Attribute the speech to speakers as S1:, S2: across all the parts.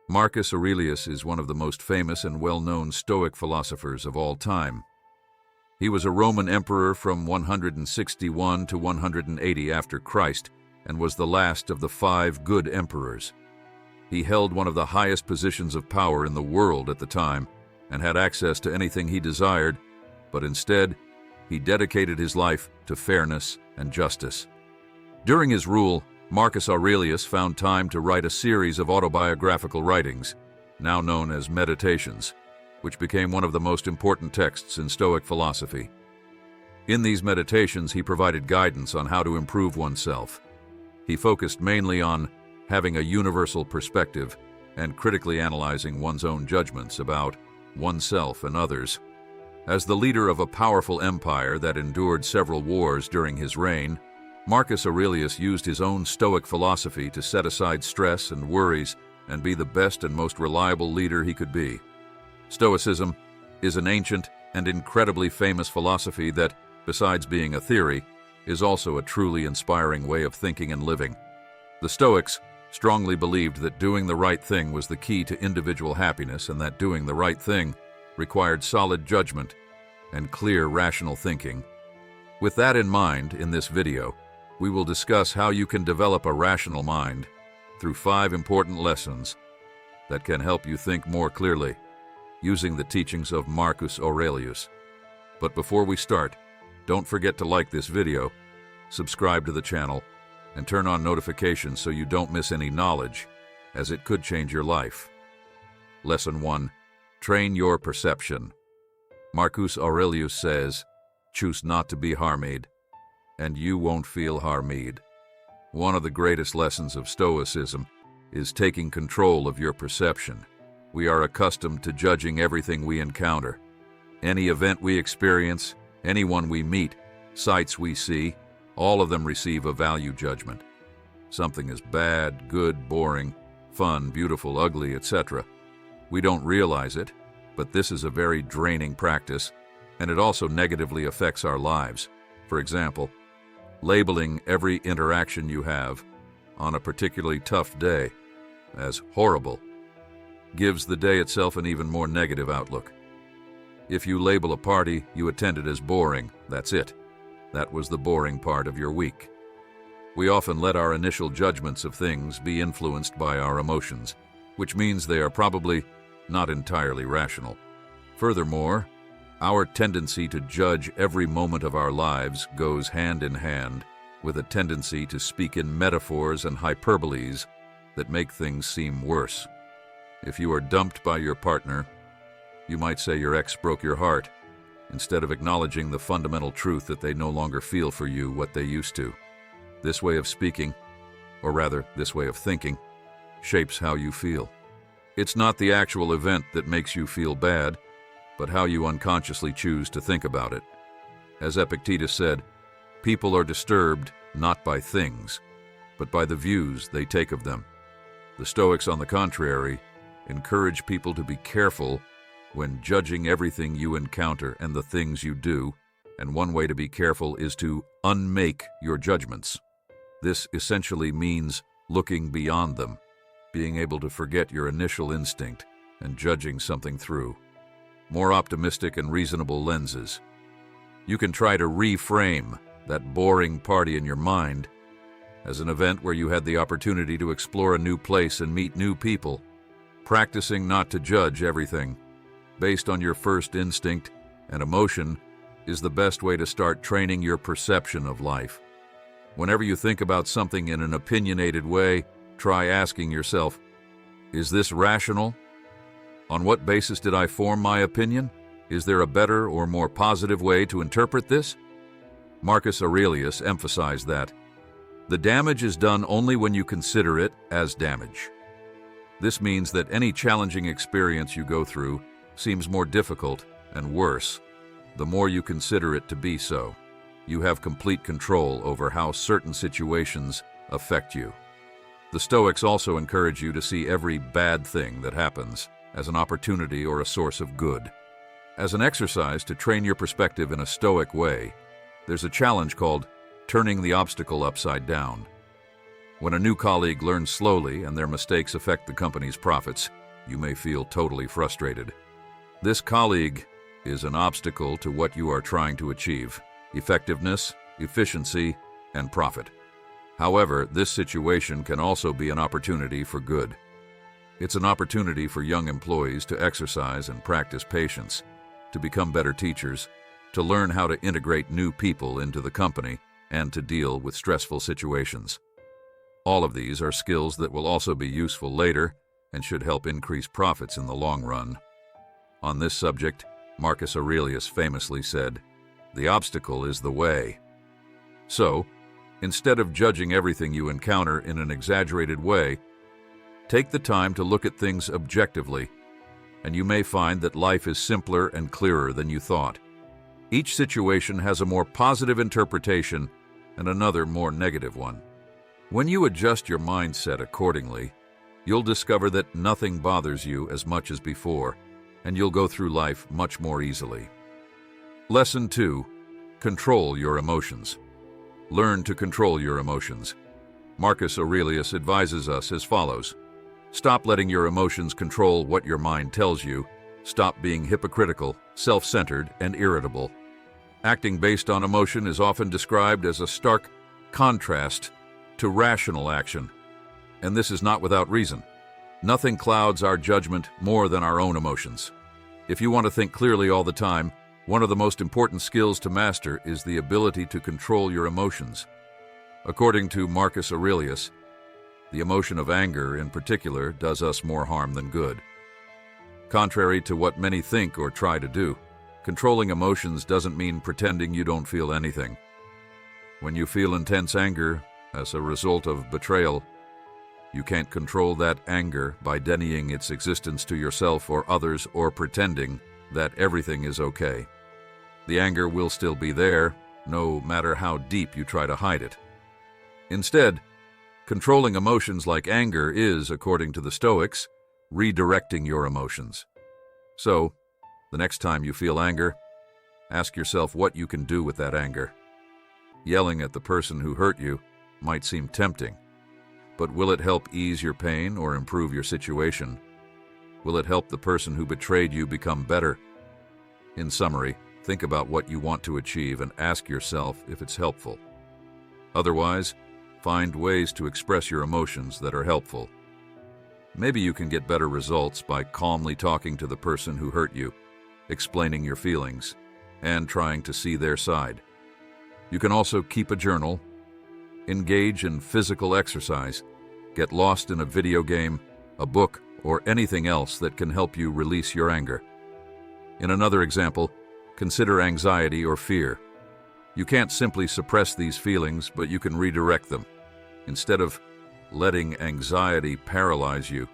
S1: Marcus Aurelius is one of the most famous and well-known Stoic philosophers of all time. He was a Roman emperor from 161 to 180 after Christ and was the last of the 5 good emperors. He held one of the highest positions of power in the world at the time and had access to anything he desired, but instead, he dedicated his life to fairness and justice. During his rule, Marcus Aurelius found time to write a series of autobiographical writings, now known as Meditations, which became one of the most important texts in Stoic philosophy. In these meditations, he provided guidance on how to improve oneself. He focused mainly on having a universal perspective and critically analyzing one's own judgments about oneself and others. As the leader of a powerful empire that endured several wars during his reign, Marcus Aurelius used his own Stoic philosophy to set aside stress and worries and be the best and most reliable leader he could be. Stoicism is an ancient and incredibly famous philosophy that, besides being a theory, is also a truly inspiring way of thinking and living. The Stoics strongly believed that doing the right thing was the key to individual happiness and that doing the right thing required solid judgment and clear, rational thinking. With that in mind, in this video, we will discuss how you can develop a rational mind through 5 important lessons that can help you think more clearly, using the teachings of Marcus Aurelius. But before we start, don't forget to like this video, subscribe to the channel, and turn on notifications so you don't miss any knowledge, as it could change your life. Lesson 1. Train your perception. Marcus Aurelius says, "Choose not to be harmed, and you won't feel harmed." One of the greatest lessons of Stoicism is taking control of your perception. We are accustomed to judging everything we encounter. Any event we experience, anyone we meet, sights we see, all of them receive a value judgment. Something is bad, good, boring, fun, beautiful, ugly, etc. We don't realize it, but this is a very draining practice, and it also negatively affects our lives. For example, labeling every interaction you have on a particularly tough day as horrible gives the day itself an even more negative outlook. If you label a party you attended as boring, that's it. That was the boring part of your week. We often let our initial judgments of things be influenced by our emotions, which means they are probably not entirely rational. Furthermore, our tendency to judge every moment of our lives goes hand in hand with a tendency to speak in metaphors and hyperboles that make things seem worse. If you are dumped by your partner, you might say your ex broke your heart, instead of acknowledging the fundamental truth that they no longer feel for you what they used to. This way of speaking, or rather, this way of thinking, shapes how you feel. It's not the actual event that makes you feel bad, but how you unconsciously choose to think about it. As Epictetus said, people are disturbed not by things, but by the views they take of them. The Stoics, on the contrary, encourage people to be careful when judging everything you encounter and the things you do, and one way to be careful is to unmake your judgments. This essentially means looking beyond them, being able to forget your initial instinct and judging something through more optimistic and reasonable lenses. You can try to reframe that boring party in your mind as an event where you had the opportunity to explore a new place and meet new people, practicing not to judge everything based on your first instinct and emotion is the best way to start training your perception of life. Whenever you think about something in an opinionated way, try asking yourself, is this rational? On what basis did I form my opinion? Is there a better or more positive way to interpret this? Marcus Aurelius emphasized that the damage is done only when you consider it as damage. This means that any challenging experience you go through seems more difficult and worse the more you consider it to be so. You have complete control over how certain situations affect you. The Stoics also encourage you to see every bad thing that happens as an opportunity or a source of good. As an exercise to train your perspective in a Stoic way, there's a challenge called turning the obstacle upside down. When a new colleague learns slowly and their mistakes affect the company's profits, you may feel totally frustrated. This colleague is an obstacle to what you are trying to achieve: effectiveness, efficiency, and profit. However, this situation can also be an opportunity for good. It's an opportunity for young employees to exercise and practice patience, to become better teachers, to learn how to integrate new people into the company, and to deal with stressful situations. All of these are skills that will also be useful later and should help increase profits in the long run. On this subject, Marcus Aurelius famously said, "The obstacle is the way." So, instead of judging everything you encounter in an exaggerated way, take the time to look at things objectively, and you may find that life is simpler and clearer than you thought. Each situation has a more positive interpretation and another more negative one. When you adjust your mindset accordingly, you'll discover that nothing bothers you as much as before, and you'll go through life much more easily. Lesson 2. Control your emotions. Learn to control your emotions. Marcus Aurelius advises us as follows: stop letting your emotions control what your mind tells you. Stop being hypocritical, self-centered, and irritable. Acting based on emotion is often described as a stark contrast to rational action, and this is not without reason. Nothing clouds our judgment more than our own emotions. If you want to think clearly all the time, one of the most important skills to master is the ability to control your emotions. According to Marcus Aurelius, the emotion of anger in particular does us more harm than good. Contrary to what many think or try to do, controlling emotions doesn't mean pretending you don't feel anything. When you feel intense anger as a result of betrayal, you can't control that anger by denying its existence to yourself or others or pretending that everything is okay. The anger will still be there, no matter how deep you try to hide it. Instead, controlling emotions like anger is, according to the Stoics, redirecting your emotions. So, the next time you feel anger, ask yourself what you can do with that anger. Yelling at the person who hurt you might seem tempting, but will it help ease your pain or improve your situation? Will it help the person who betrayed you become better? In summary, think about what you want to achieve and ask yourself if it's helpful. Otherwise, find ways to express your emotions that are helpful. Maybe you can get better results by calmly talking to the person who hurt you, explaining your feelings, and trying to see their side. You can also keep a journal, engage in physical exercise, get lost in a video game, a book, or anything else that can help you release your anger. In another example, consider anxiety or fear. You can't simply suppress these feelings, but you can redirect them. Instead of letting anxiety paralyze you,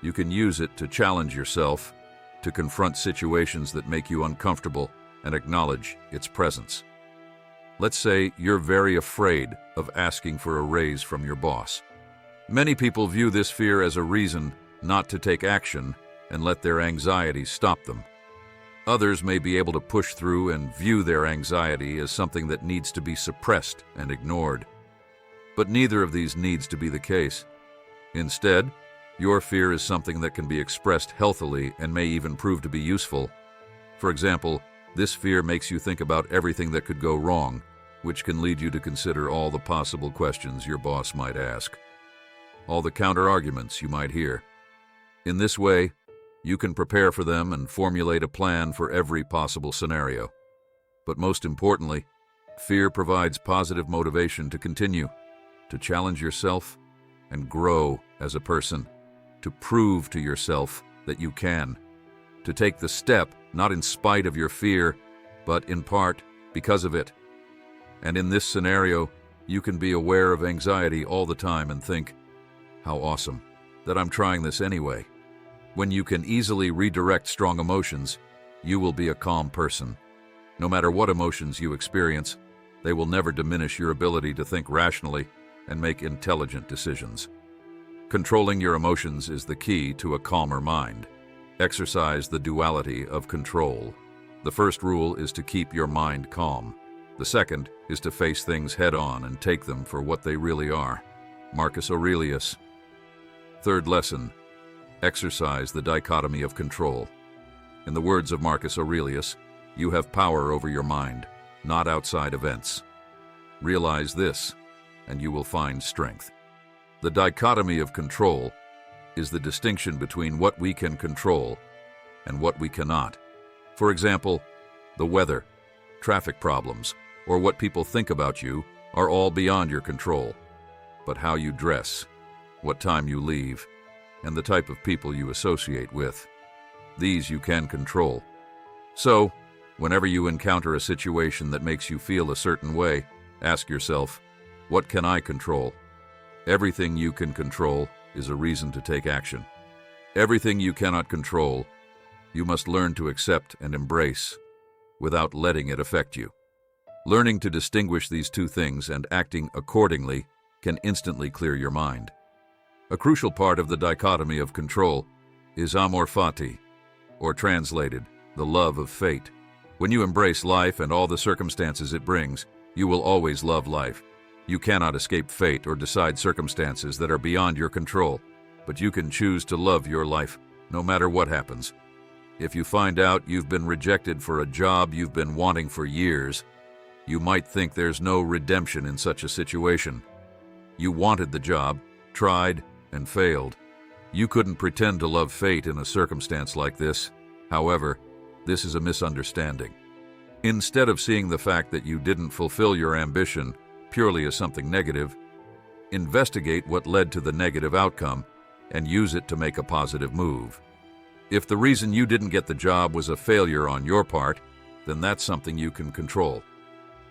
S1: you can use it to challenge yourself, to confront situations that make you uncomfortable and acknowledge its presence. Let's say you're very afraid of asking for a raise from your boss. Many people view this fear as a reason not to take action and let their anxiety stop them. Others may be able to push through and view their anxiety as something that needs to be suppressed and ignored. But neither of these needs to be the case. Instead, your fear is something that can be expressed healthily and may even prove to be useful. For example, this fear makes you think about everything that could go wrong, which can lead you to consider all the possible questions your boss might ask, all the counter-arguments you might hear. In this way, you can prepare for them and formulate a plan for every possible scenario. But most importantly, fear provides positive motivation to continue, to challenge yourself, and grow as a person, to prove to yourself that you can, to take the step not in spite of your fear, but in part because of it. And in this scenario, you can be aware of anxiety all the time and think, how awesome that I'm trying this anyway. When you can easily redirect strong emotions, you will be a calm person. No matter what emotions you experience, they will never diminish your ability to think rationally and make intelligent decisions. Controlling your emotions is the key to a calmer mind. Exercise the duality of control. The first rule is to keep your mind calm. The second is to face things head-on and take them for what they really are. Marcus Aurelius. Third lesson, exercise the dichotomy of control. In the words of Marcus Aurelius, you have power over your mind, not outside events. Realize this, and you will find strength. The dichotomy of control is the distinction between what we can control and what we cannot. For example, the weather, traffic problems, or what people think about you are all beyond your control. But how you dress, what time you leave, and the type of people you associate with, these you can control. So, whenever you encounter a situation that makes you feel a certain way, ask yourself, what can I control? Everything you can control is a reason to take action. Everything you cannot control, you must learn to accept and embrace without letting it affect you. Learning to distinguish these two things and acting accordingly can instantly clear your mind. A crucial part of the dichotomy of control is amor fati, or translated, the love of fate. When you embrace life and all the circumstances it brings, you will always love life. You cannot escape fate or decide circumstances that are beyond your control, but you can choose to love your life, no matter what happens. If you find out you've been rejected for a job you've been wanting for years, you might think there's no redemption in such a situation. You wanted the job, tried, and failed. You couldn't pretend to love fate in a circumstance like this. However, this is a misunderstanding. Instead of seeing the fact that you didn't fulfill your ambition purely as something negative, investigate what led to the negative outcome and use it to make a positive move. If the reason you didn't get the job was a failure on your part, then that's something you can control.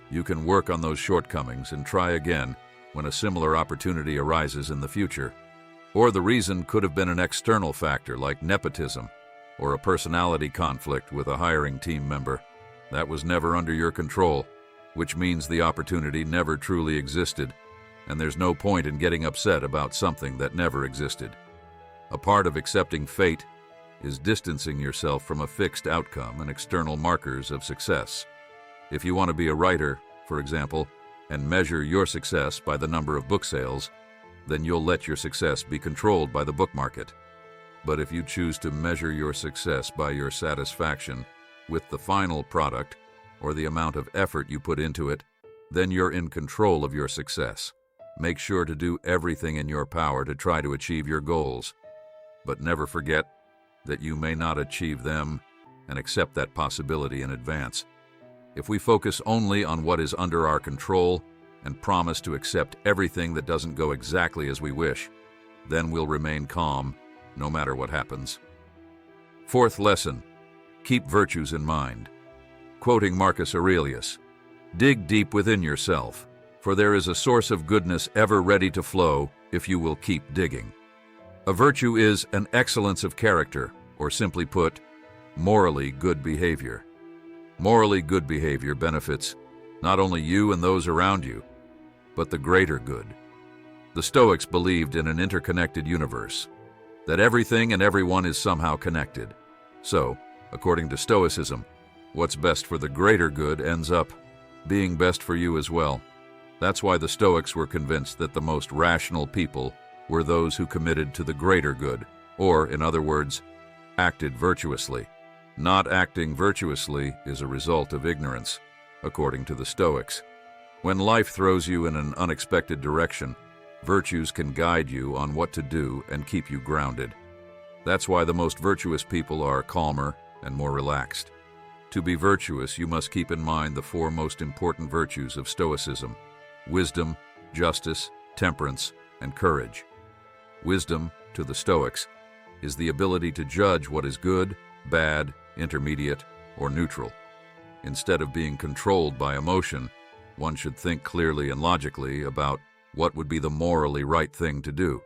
S1: You can work on those shortcomings and try again when a similar opportunity arises in the future. Or the reason could have been an external factor like nepotism or a personality conflict with a hiring team member. That was never under your control, which means the opportunity never truly existed, and there's no point in getting upset about something that never existed. A part of accepting fate is distancing yourself from a fixed outcome and external markers of success. If you want to be a writer, for example, and measure your success by the number of book sales, then you'll let your success be controlled by the book market. But if you choose to measure your success by your satisfaction with the final product or the amount of effort you put into it, then you're in control of your success. Make sure to do everything in your power to try to achieve your goals. But never forget that you may not achieve them, and accept that possibility in advance. If we focus only on what is under our control and promise to accept everything that doesn't go exactly as we wish, then we'll remain calm no matter what happens. Fourth lesson, keep virtues in mind. Quoting Marcus Aurelius, dig deep within yourself, for there is a source of goodness ever ready to flow if you will keep digging. A virtue is an excellence of character, or simply put, morally good behavior. Morally good behavior benefits not only you and those around you, but the greater good. The Stoics believed in an interconnected universe, that everything and everyone is somehow connected. So, according to Stoicism, what's best for the greater good ends up being best for you as well. That's why the Stoics were convinced that the most rational people were those who committed to the greater good, or, in other words, acted virtuously. Not acting virtuously is a result of ignorance, according to the Stoics. When life throws you in an unexpected direction, virtues can guide you on what to do and keep you grounded. That's why the most virtuous people are calmer and more relaxed. To be virtuous, you must keep in mind the four most important virtues of Stoicism: wisdom, justice, temperance, and courage. Wisdom, to the Stoics, is the ability to judge what is good, bad, intermediate, or neutral. Instead of being controlled by emotion, one should think clearly and logically about what would be the morally right thing to do.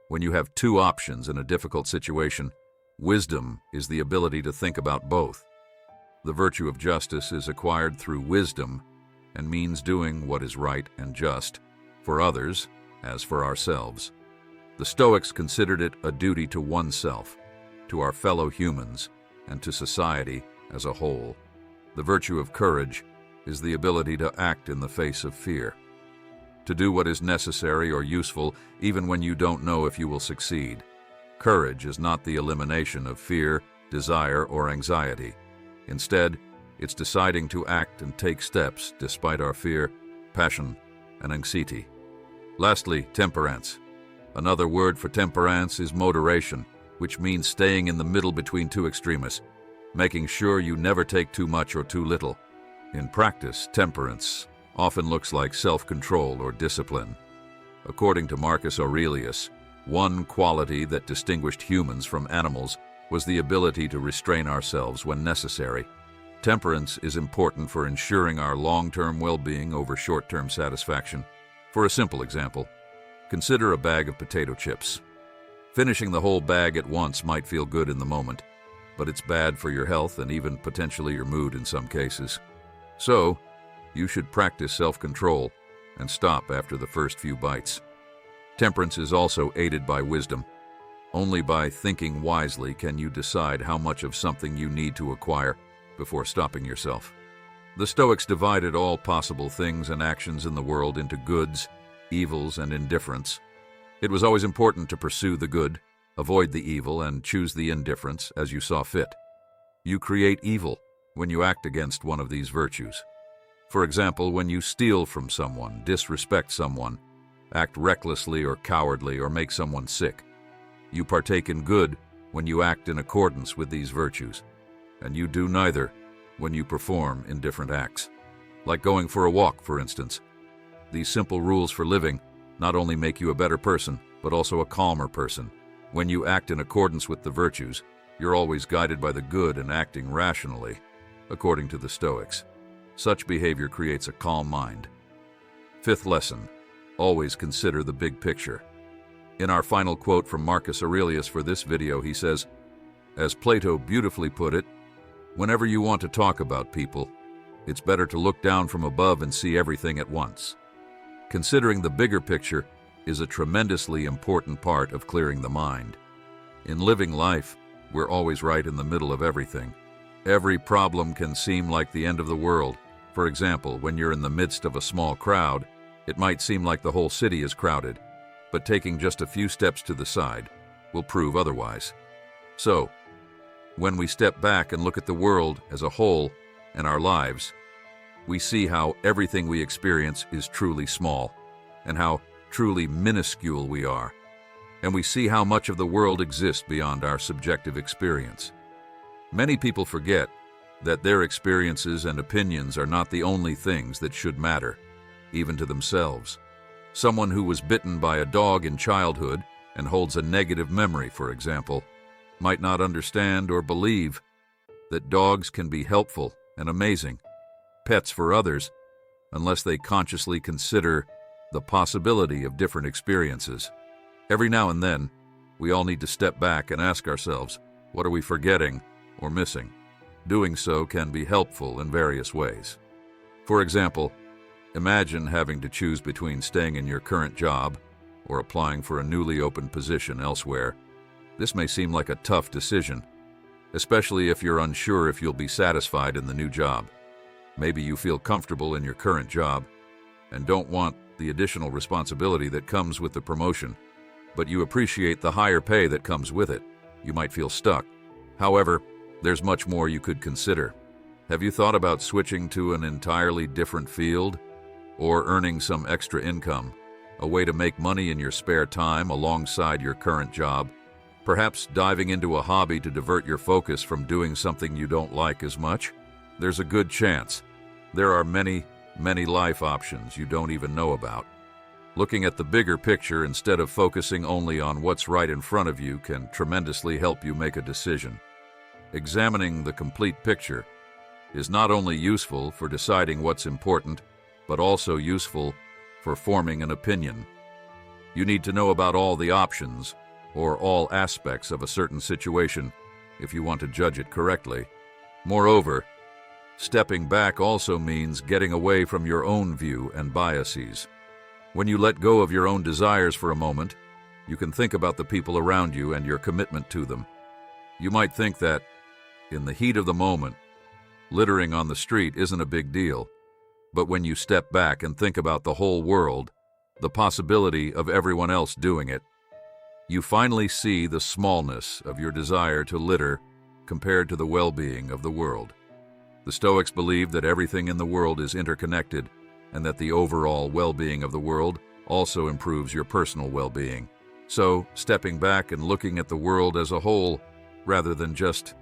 S1: When you have two options in a difficult situation, wisdom is the ability to think about both. The virtue of justice is acquired through wisdom and means doing what is right and just for others as for ourselves. The Stoics considered it a duty to oneself, to our fellow humans, and to society as a whole. The virtue of courage is the ability to act in the face of fear. to do what is necessary or useful even when you don't know if you will succeed. Courage is not the elimination of fear, desire, or anxiety. Instead, it's deciding to act and take steps despite our fear, passion, and anxiety. Lastly, temperance. Another word for temperance is moderation, which means staying in the middle between two extremes, making sure you never take too much or too little. In practice, temperance often looks like self-control or discipline. According to Marcus Aurelius, one quality that distinguished humans from animals was the ability to restrain ourselves when necessary. Temperance is important for ensuring our long-term well-being over short-term satisfaction. For a simple example, consider a bag of potato chips. Finishing the whole bag at once might feel good in the moment, but it's bad for your health and even potentially your mood in some cases. So, you should practice self-control and stop after the first few bites. Temperance is also aided by wisdom. Only by thinking wisely can you decide how much of something you need to acquire before stopping yourself. The Stoics divided all possible things and actions in the world into goods, evils, and indifference. It was always important to pursue the good, avoid the evil, and choose the indifference as you saw fit. You create evil when you act against one of these virtues. For example, when you steal from someone, disrespect someone, act recklessly or cowardly, or make someone sick. You partake in good when you act in accordance with these virtues, and you do neither when you perform indifferent acts. Like going for a walk, for instance. These simple rules for living not only make you a better person, but also a calmer person. When you act in accordance with the virtues, you're always guided by the good and acting rationally, according to the Stoics. Such behavior creates a calm mind. Fifth lesson, always consider the big picture. In our final quote from Marcus Aurelius for this video, he says, as Plato beautifully put it, whenever you want to talk about people, it's better to look down from above and see everything at once. Considering the bigger picture is a tremendously important part of clearing the mind. In living life, we're always right in the middle of everything. Every problem can seem like the end of the world. For example, when you're in the midst of a small crowd, it might seem like the whole city is crowded, but taking just a few steps to the side will prove otherwise. So, when we step back and look at the world as a whole and our lives, we see how everything we experience is truly small and how truly minuscule we are. And we see how much of the world exists beyond our subjective experience. Many people forget that their experiences and opinions are not the only things that should matter, even to themselves. Someone who was bitten by a dog in childhood and holds a negative memory, for example, might not understand or believe that dogs can be helpful and amazing pets for others unless they consciously consider the possibility of different experiences. Every now and then, we all need to step back and ask ourselves, what are we forgetting or missing? Doing so can be helpful in various ways. For example, imagine having to choose between staying in your current job or applying for a newly opened position elsewhere. This may seem like a tough decision, especially if you're unsure if you'll be satisfied in the new job. Maybe you feel comfortable in your current job and don't want the additional responsibility that comes with the promotion, but you appreciate the higher pay that comes with it. You might feel stuck. However, there's much more you could consider. Have you thought about switching to an entirely different field or earning some extra income, a way to make money in your spare time alongside your current job? Perhaps diving into a hobby to divert your focus from doing something you don't like as much? There's a good chance there are many life options you don't even know about. Looking at the bigger picture instead of focusing only on what's right in front of you can tremendously help you make a decision. Examining the complete picture is not only useful for deciding what's important, but also useful for forming an opinion. You need to know about all the options or all aspects of a certain situation if you want to judge it correctly. Moreover, stepping back also means getting away from your own view and biases. When you let go of your own desires for a moment, you can think about the people around you and your commitment to them. You might think that, in the heat of the moment, littering on the street isn't a big deal, but when you step back and think about the whole world, the possibility of everyone else doing it. You finally see the smallness of your desire to litter compared to the well-being of the world. The Stoics believe that everything in the world is interconnected and that the overall well-being of the world also improves your personal well-being. So, stepping back and looking at the world as a whole, rather than just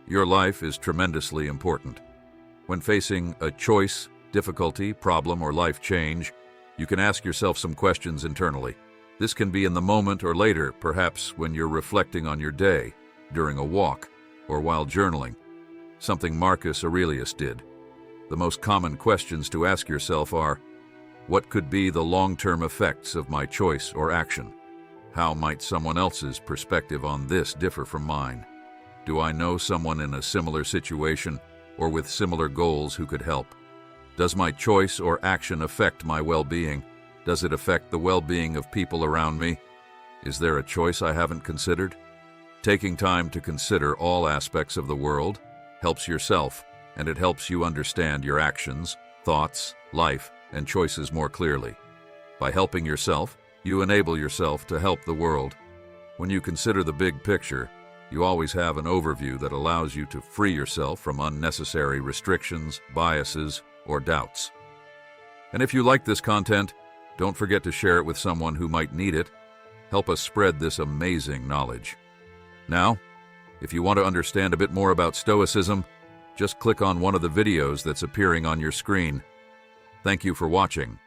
S1: your life, is tremendously important. When facing a choice, difficulty, problem, or life change, you can ask yourself some questions internally. This can be in the moment or later, perhaps when you're reflecting on your day, during a walk, or while journaling, something Marcus Aurelius did. The most common questions to ask yourself are, what could be the long-term effects of my choice or action? How might someone else's perspective on this differ from mine? Do I know someone in a similar situation or with similar goals who could help? Does my choice or action affect my well-being? Does it affect the well-being of people around me? Is there a choice I haven't considered? Taking time to consider all aspects of the world helps yourself, and it helps you understand your actions, thoughts, life, and choices more clearly. By helping yourself, you enable yourself to help the world. When you consider the big picture, you always have an overview that allows you to free yourself from unnecessary restrictions, biases, or doubts. And if you like this content, don't forget to share it with someone who might need it. Help us spread this amazing knowledge. Now, if you want to understand a bit more about Stoicism, just click on one of the videos that's appearing on your screen. Thank you for watching.